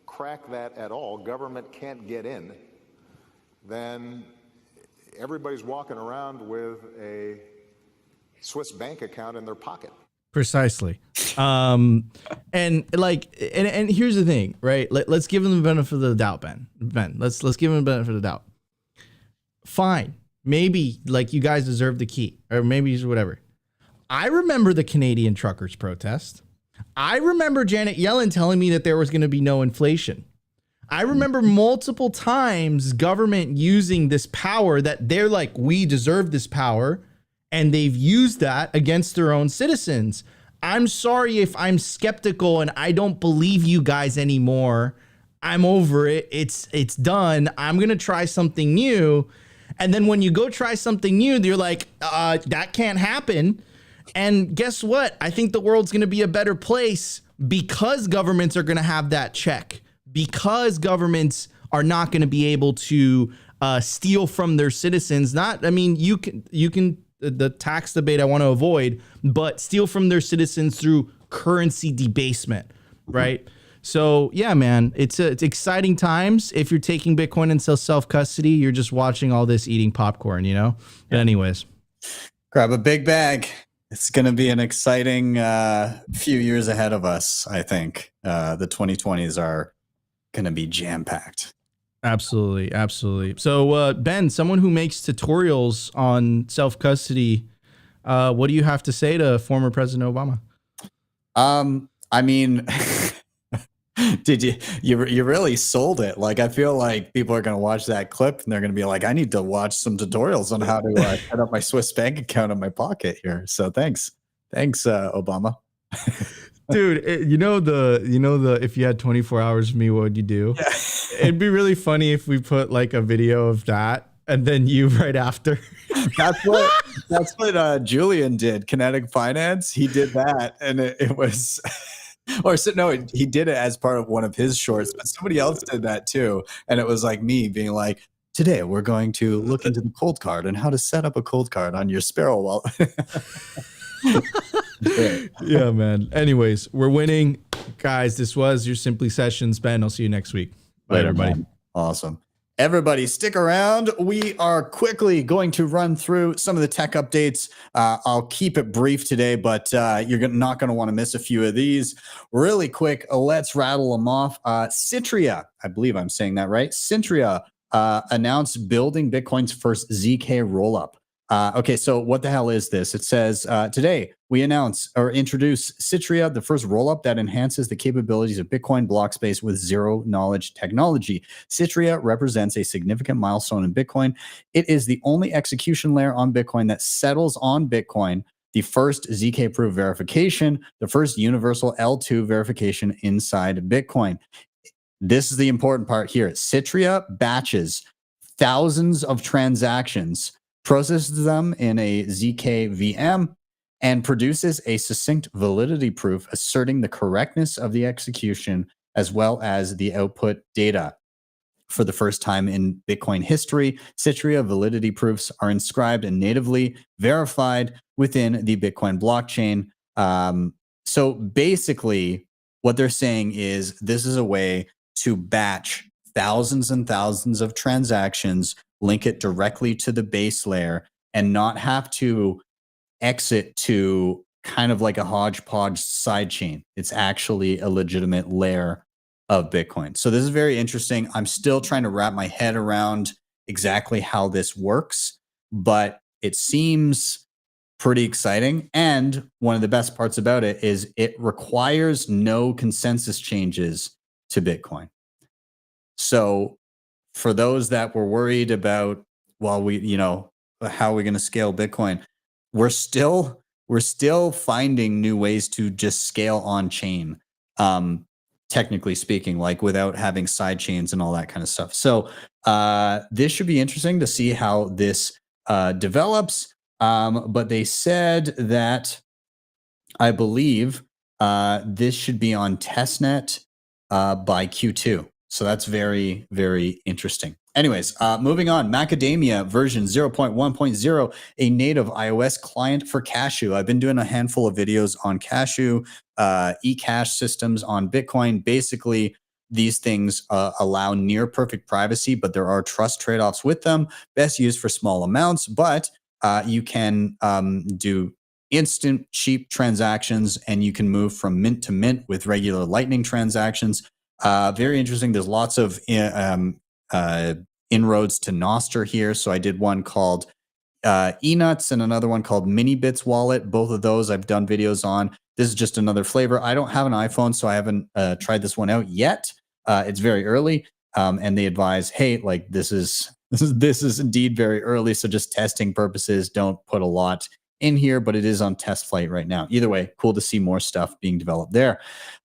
crack that at all, government can't get in, then everybody's walking around with a Swiss bank account in their pocket. Precisely. And here's the thing, right? Let's give them the benefit of the doubt, Ben. Let's give them the benefit of the doubt. Fine. Maybe like you guys deserve the key, or maybe whatever. I remember the Canadian truckers protest. I remember Janet Yellen telling me that there was going to be no inflation. I remember multiple times government using this power that they're like, we deserve this power. And they've used that against their own citizens. I'm sorry if I'm skeptical and I don't believe you guys anymore. I'm over it. It's done. I'm going to try something new. And then when you go try something new, you're like, that can't happen. And guess what? I think the world's going to be a better place because governments are going to have that check, because governments are not going to be able to steal from their citizens. You can the tax debate I want to avoid, but steal from their citizens through currency debasement, right? So yeah, man, it's exciting times. If you're taking Bitcoin and self-custody, you're just watching all this eating popcorn, you know? But anyways. Grab a big bag. It's going to be an exciting few years ahead of us, I think. The 2020s are going to be jam-packed. Absolutely. So, Ben, someone who makes tutorials on self-custody, what do you have to say to former President Obama? I mean, did you really sold it? Like, I feel like people are going to watch that clip and they're going to be like, I need to watch some tutorials on how to set up my Swiss bank account in my pocket here. So thanks, Obama. Dude, if you had 24 hours of me, what would you do? Yeah. It'd be really funny if we put like a video of that and then you right after. That's what Julian did. Kinetic Finance. He did that, and it was, he did it as part of one of his shorts, but somebody else did that too, and it was like me being like, today we're going to look into the cold card and how to set up a cold card on your Sparrow wallet. Yeah, man. Anyways, we're winning. Guys, this was your Simply Sessions. Ben, I'll see you next week. Bye, everybody. Man. Awesome. Everybody, stick around. We are quickly going to run through some of the tech updates. I'll keep it brief today, but you're not going to want to miss a few of these. Really quick, let's rattle them off. Citria, I believe I'm saying that right. Citria announced building Bitcoin's first ZK rollup. Okay, so what the hell is this? It says, today we introduce Citria, the first rollup that enhances the capabilities of Bitcoin block space with zero-knowledge technology. Citria represents a significant milestone in Bitcoin. It is the only execution layer on Bitcoin that settles on Bitcoin, the first ZK-proof verification, the first universal L2 verification inside Bitcoin. This is the important part here. Citria batches thousands of transactions, processes them in a ZK VM, and produces a succinct validity proof asserting the correctness of the execution as well as the output data. For the first time in Bitcoin history, Citria validity proofs are inscribed and natively verified within the Bitcoin blockchain. So basically, what they're saying is this is a way to batch thousands and thousands of transactions, link it directly to the base layer, and not have to exit to kind of like a hodgepodge sidechain. It's actually a legitimate layer of Bitcoin. So this is very interesting. I'm still trying to wrap my head around exactly how this works, but it seems pretty exciting. And one of the best parts about it is it requires no consensus changes to Bitcoin. So for those that were worried about, well, how are we going to scale Bitcoin? We're still finding new ways to just scale on chain. Technically speaking, like without having side chains and all that kind of stuff. So this should be interesting to see how this develops. But they said that, I believe, this should be on testnet by Q2. So that's very, very interesting. Anyways, moving on. Macadamia version 0.1.0, a native iOS client for Cashew. I've been doing a handful of videos on Cashew, eCash systems on Bitcoin. Basically, these things allow near perfect privacy, but there are trust trade-offs with them. Best used for small amounts, but you can do instant, cheap transactions, and you can move from mint to mint with regular Lightning transactions. Very interesting. There's lots of inroads to Nostr here. So I did one called eNuts and another one called Minibits Wallet. Both of those I've done videos on. This is just another flavor. I don't have an iPhone, so I haven't tried this one out yet. It's very early, and they advise, hey, like this is indeed very early. So just testing purposes, don't put a lot in here, but it is on test flight right now. Either way, cool to see more stuff being developed there.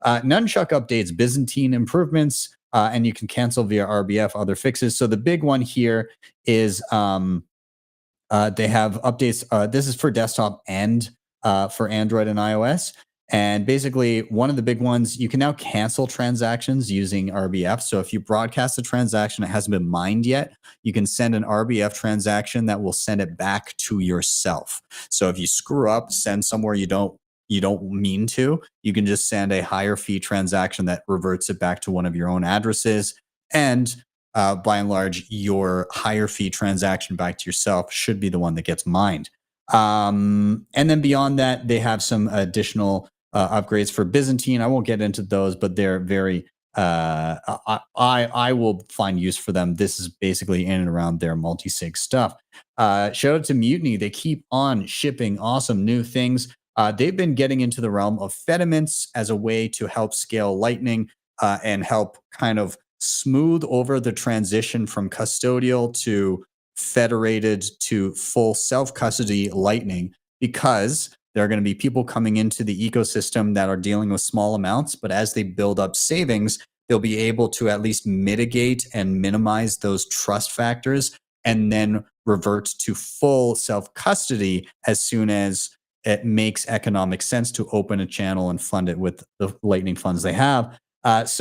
Nunchuck updates, Byzantine improvements, and you can cancel via RBF, other fixes. So the big one here is they have updates. This is for desktop and for Android and iOS. And basically, one of the big ones, you can now cancel transactions using RBF. So if you broadcast a transaction that hasn't been mined yet, you can send an RBF transaction that will send it back to yourself. So if you screw up, send somewhere you don't mean to, you can just send a higher fee transaction that reverts it back to one of your own addresses. And by and large, your higher fee transaction back to yourself should be the one that gets mined. And then beyond that, they have some additional upgrades for Byzantine. I won't get into those, but they're very, I will find use for them. This is basically in and around their multi-sig stuff. Shout out to Mutiny. They keep on shipping awesome new things. They've been getting into the realm of Fedimints as a way to help scale Lightning and help kind of smooth over the transition from custodial to federated to full self-custody Lightning, because there are going to be people coming into the ecosystem that are dealing with small amounts, but as they build up savings, they'll be able to at least mitigate and minimize those trust factors and then revert to full self-custody as soon as it makes economic sense to open a channel and fund it with the Lightning funds they have. This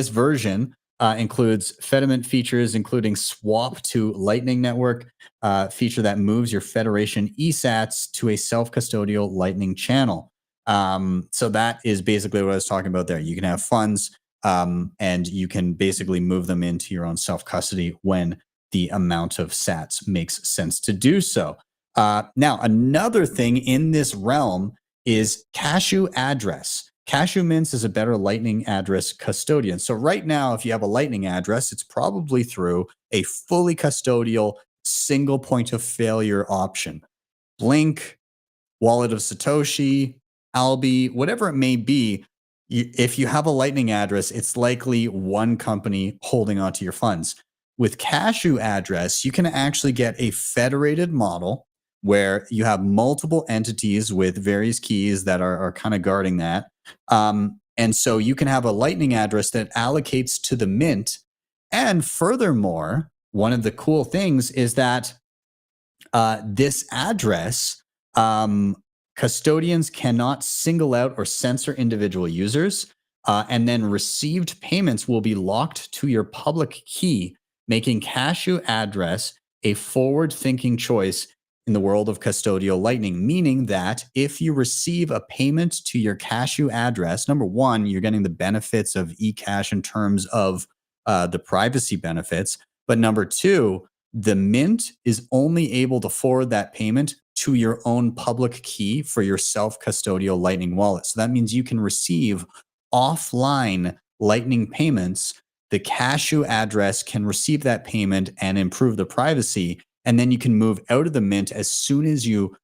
version includes Fedimint features, including swap to Lightning Network, feature that moves your Federation eSats to a self-custodial Lightning channel. So that is basically what I was talking about there. You can have funds and you can basically move them into your own self-custody when the amount of sats makes sense to do so. Now, another thing in this realm is Cashew address. Cashew Mints is a better Lightning address custodian. So right now, if you have a Lightning address, it's probably through a fully custodial single point of failure option. Blink, Wallet of Satoshi, Albi, whatever it may be, if you have a Lightning address, it's likely one company holding onto your funds. With Cashew address, you can actually get a federated model where you have multiple entities with various keys that are kind of guarding that. And so you can have a Lightning address that allocates to the mint. And furthermore, one of the cool things is that this address, custodians cannot single out or censor individual users. And then received payments will be locked to your public key, making Cashew address a forward-thinking choice in the world of custodial Lightning, meaning that if you receive a payment to your Cashew address, number one, you're getting the benefits of eCash in terms of the privacy benefits. But number two, the mint is only able to forward that payment to your own public key for your self-custodial Lightning wallet. So that means you can receive offline Lightning payments. The Cashew address can receive that payment and improve the privacy. And then you can move out of the mint as soon as you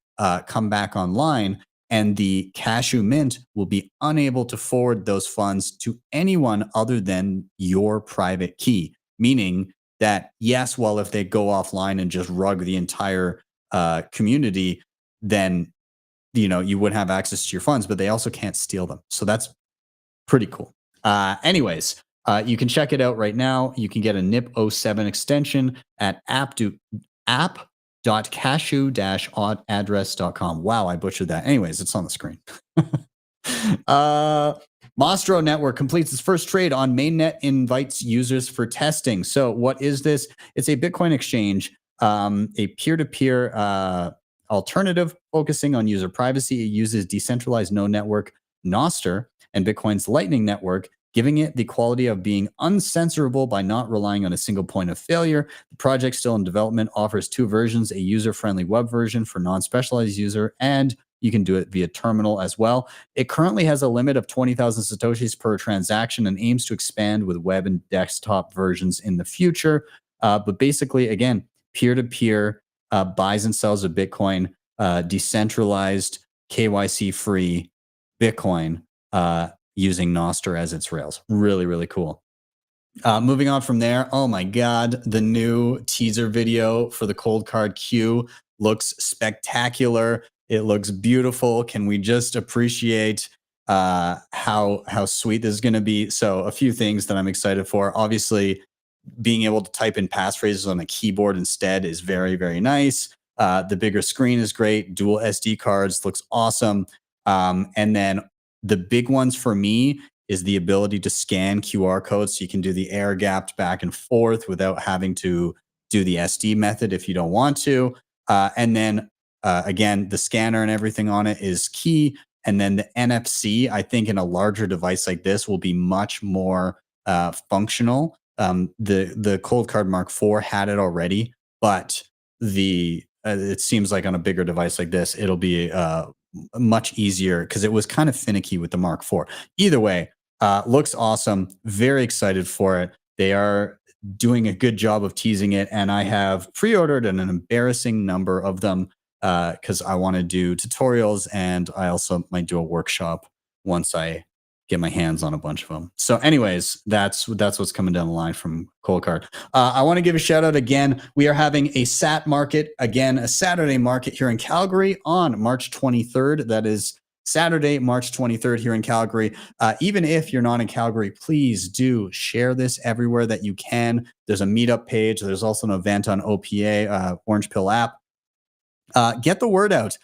come back online and the Cashew Mint will be unable to forward those funds to anyone other than your private key, meaning that, yes, well, if they go offline and just rug the entire community, then you would have access to your funds, but they also can't steal them. So that's pretty cool. Anyways, you can check it out right now. You can get a NIP07 extension at app.cashew-address.com. Wow, I butchered that. Anyways, it's on the screen. Mostro Network completes its first trade on mainnet, invites users for testing. So what is this? It's a Bitcoin exchange, a peer-to-peer alternative focusing on user privacy. It uses decentralized node network Nostr and Bitcoin's Lightning Network, giving it the quality of being uncensorable by not relying on a single point of failure. The project, still in development, offers two versions, a user-friendly web version for non-specialized user, and you can do it via terminal as well. It currently has a limit of 20,000 Satoshis per transaction and aims to expand with web and desktop versions in the future. But basically, again, peer-to-peer buys and sells of Bitcoin, decentralized, KYC-free Bitcoin, using Nostr as its rails. Really, really cool. Moving on from there, oh my God, the new teaser video for the Cold Card Q looks spectacular. It looks beautiful. Can we just appreciate how sweet this is going to be? So a few things that I'm excited for. Obviously, being able to type in passphrases on a keyboard instead is very, very nice. The bigger screen is great. Dual SD cards looks awesome. And then the big ones for me is the ability to scan QR codes, so you can do the air gapped back and forth without having to do the SD method if you don't want to. And then again, the scanner and everything on it is key. And then the NFC, I think in a larger device like this, will be much more functional. The Cold Card Mark IV had it already, but it seems like on a bigger device like this, it'll be much easier because it was kind of finicky with the Mark IV. Either way, looks awesome. Very excited for it. They are doing a good job of teasing it, and I have pre-ordered an embarrassing number of them because I want to do tutorials, and I also might do a workshop once I get my hands on a bunch of them. So anyways, that's what's coming down the line from Cold Card. I want to give a shout out again. We are having a SAT market, again, a Saturday market here in Calgary on March 23rd. That is Saturday, March 23rd here in Calgary. Even if you're not in Calgary, please do share this everywhere that you can. There's a meetup page. There's also an event on OPA, Orange Pill app. Get the word out.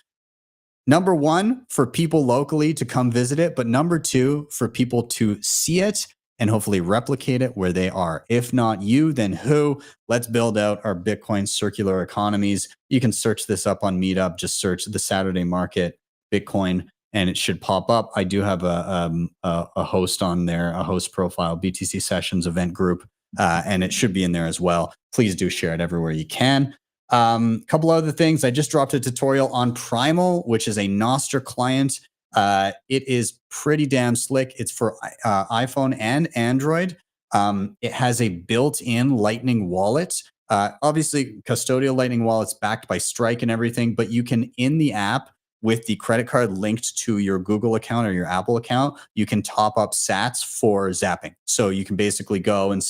Number one, for people locally to come visit it, but number two, for people to see it and hopefully replicate it where they are. If not you, then who? Let's build out our Bitcoin circular economies. You can search this up on Meetup. Just search the Saturday Market Bitcoin, and it should pop up. I do have a host on there, a host profile, BTC Sessions event group, and it should be in there as well. Please do share it everywhere you can. Couple other things. I just dropped a tutorial on Primal, which is a Nostr client. It is pretty damn slick. It's for iPhone and Android. It has a built-in Lightning wallet. Obviously, custodial Lightning wallets backed by Strike and everything, but you can, in the app, with the credit card linked to your Google account or your Apple account, you can top up sats for zapping. So you can basically go and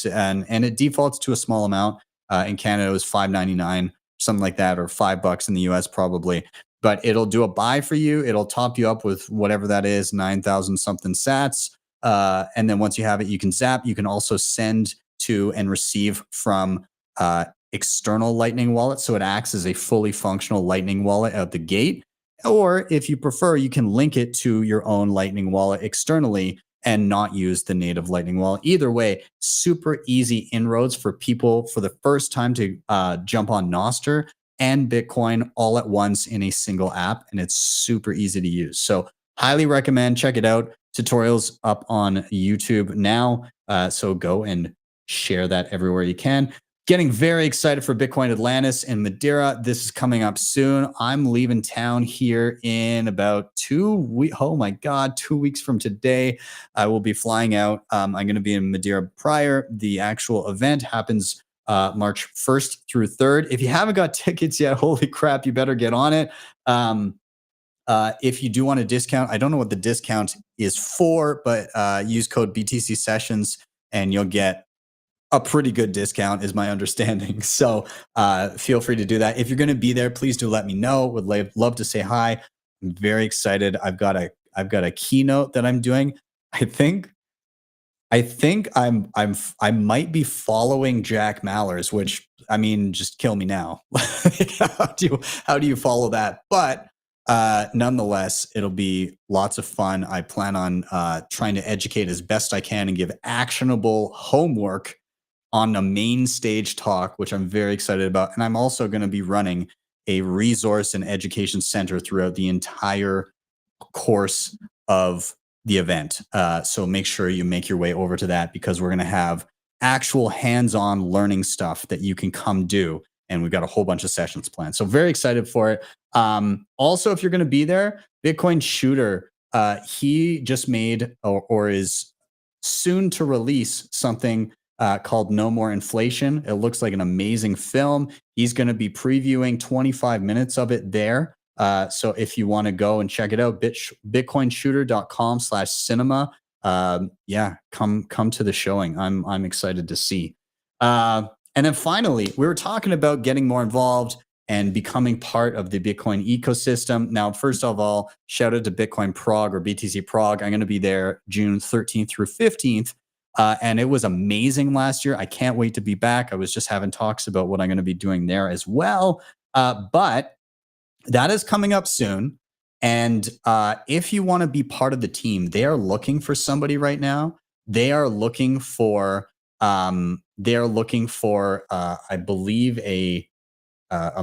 it defaults to a small amount. In Canada, it was $5.99. Something like that, or $5 in the US probably, but it'll do a buy for you. It'll top you up with whatever that is, 9,000 something sats. And then once you have it, you can zap. You can also send to and receive from external Lightning wallet. So it acts as a fully functional Lightning wallet out the gate. Or if you prefer, you can link it to your own Lightning wallet externally and not use the native Lightning wallet. Either way, super easy inroads for people for the first time to jump on Nostr and Bitcoin all at once in a single app, and it's super easy to use. So highly recommend, check it out. Tutorials up on YouTube now, so go and share that everywhere you can. Getting very excited for Bitcoin Atlantis in Madeira. This is coming up soon. I'm leaving town here in about 2 weeks. Oh my God, 2 weeks from today, I will be flying out. I'm going to be in Madeira prior. The actual event happens March 1st through 3rd. If you haven't got tickets yet, holy crap, you better get on it. If you do want a discount, I don't know what the discount is for, but use code BTC Sessions and you'll get a pretty good discount is my understanding. So feel free to do that. If you're going to be there, please do let me know. Would love to say hi. I'm very excited. I've got a keynote that I'm doing. I think I might be following Jack Mallers, which I mean, just kill me now. How do you follow that? But nonetheless, it'll be lots of fun. I plan on trying to educate as best I can and give actionable homework on a main stage talk, which I'm very excited about. And I'm also going to be running a resource and education center throughout the entire course of the event. So make sure you make your way over to that because we're going to have actual hands-on learning stuff that you can come do. And we've got a whole bunch of sessions planned. So very excited for it. Also, if you're going to be there, Bitcoin Shooter, he just made or is soon to release something called No More Inflation. It looks like an amazing film. He's going to be previewing 25 minutes of it there. So if you want to go and check it out, bitcoinshooter.com/cinema. Yeah, come to the showing. I'm excited to see. And then finally, we were talking about getting more involved and becoming part of the Bitcoin ecosystem. Now, first of all, shout out to Bitcoin Prague or BTC Prague. I'm going to be there June 13th through 15th. And it was amazing last year. I can't wait to be back. I was just having talks about what I'm going to be doing there as well. But that is coming up soon. And if you want to be part of the team, they are looking for somebody right now. They are looking for, I believe, a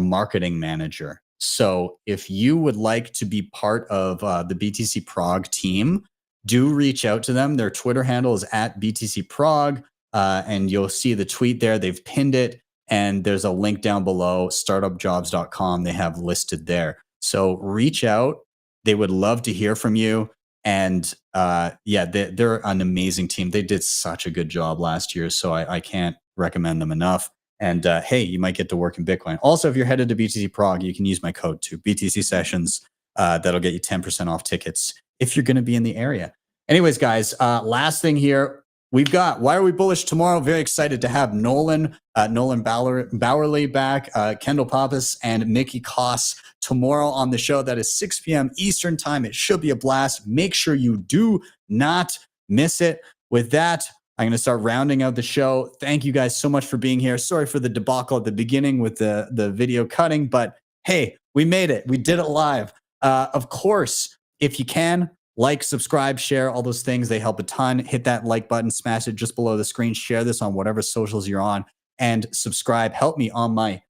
marketing manager. So if you would like to be part of the BTC Prague team, do reach out to them. Their Twitter handle is @BTC Prague, and you'll see the tweet there. They've pinned it, and there's a link down below, startupjobs.com. They have listed there. So reach out. They would love to hear from you. And yeah, they're an amazing team. They did such a good job last year, so I can't recommend them enough. And hey, you might get to work in Bitcoin. Also, if you're headed to BTC Prague, you can use my code too, BTC Sessions. That'll get you 10% off tickets if you're going to be in the area. Anyways, guys, last thing here. We've got Why Are We Bullish tomorrow? Very excited to have Nolan Bowerly back, Kendall Pappas, and Mickey Koss tomorrow on the show. That is 6 p.m. Eastern time. It should be a blast. Make sure you do not miss it. With that, I'm going to start rounding out the show. Thank you guys so much for being here. Sorry for the debacle at the beginning with the video cutting, but hey, we made it. We did it live. Of course, if you can, like, subscribe, share, all those things. They help a ton. Hit that like button, smash it just below the screen. Share this on whatever socials you're on, and subscribe. Help me on my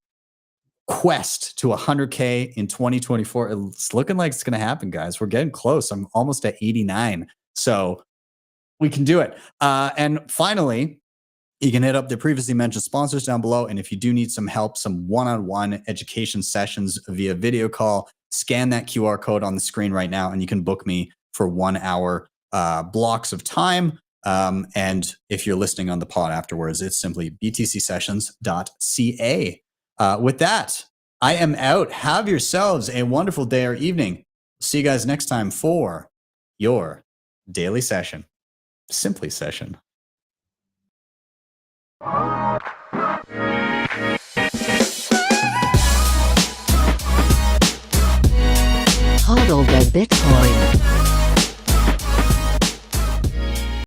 quest to 100K in 2024. It's looking like it's going to happen, guys. We're getting close. I'm almost at 89. So we can do it. And finally, you can hit up the previously mentioned sponsors down below. And if you do need some help, some one-on-one education sessions via video call, scan that QR code on the screen right now, and you can book me for 1 hour blocks of time. And if you're listening on the pod afterwards, it's simply btcsessions.ca. With that, I am out. Have yourselves a wonderful day or evening. See you guys next time for your daily session. Simply session. Hodl the Bitcoin.